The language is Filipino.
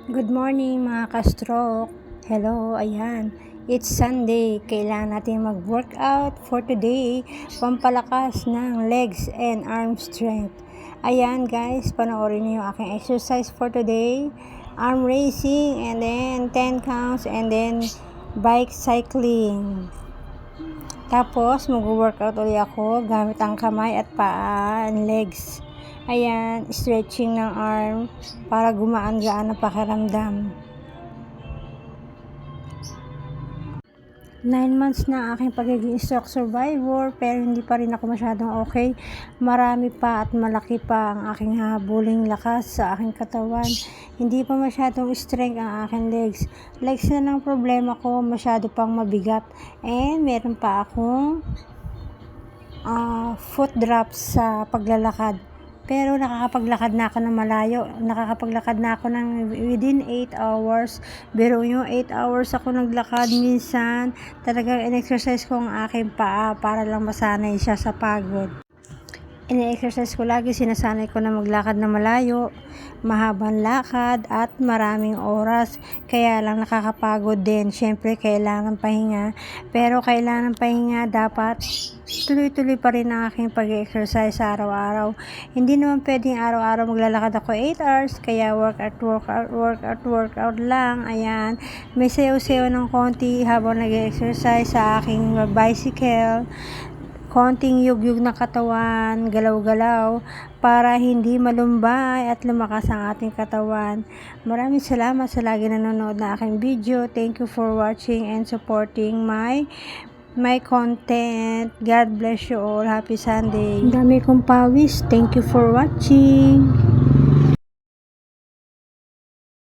Good morning mga ka-stroke. Hello, ayan. It's Sunday. Kailangan natin mag-workout for today. Pampalakas ng legs and arm strength. Ayan guys, panoorin niyo yung aking exercise for today. Arm raising and then 10 counts and then bike cycling. Tapos mag-workout ulit ako gamit ang kamay at paa and legs. Ayan, stretching ng arm para gumaan-gaan ang pakiramdam. 9 months na ang aking pagiging stroke survivor pero hindi pa rin ako masyadong okay. Marami pa at malaki pa ang aking habuling lakas sa aking katawan. Hindi pa masyadong strength ang aking legs. Legs na lang problema ko, masyado pang mabigat. And meron pa akong foot drops sa paglalakad. Pero nakakapaglakad na ako ng malayo. Nakakapaglakad na ako ng within 8 hours. Pero yung 8 hours ako naglakad, minsan talagang in-exercise ko ang aking paa para lang masanay siya sa pagod. Ine-exercise ko lagi, sinasanay ko na maglakad na malayo, mahabang lakad at maraming oras. Kaya lang nakakapagod din. Siyempre kailangan pahinga. Pero kailangan pahinga, dapat tuloy-tuloy pa rin ang aking pag-exercise sa araw-araw. Hindi naman pwedeng araw-araw maglalakad ako 8 hours. Kaya workout lang. Ayan. May sayaw-sayaw ng konti habang nag-exercise sa aking bicycle. Konting yugyug ng katawan, galaw-galaw, para hindi malumbay at lumakas ang ating katawan. Maraming salamat sa lagi nanonood na aking video. Thank you for watching and supporting my content. God bless you all. Happy Sunday. Ang dami kong pawis. Thank you for watching.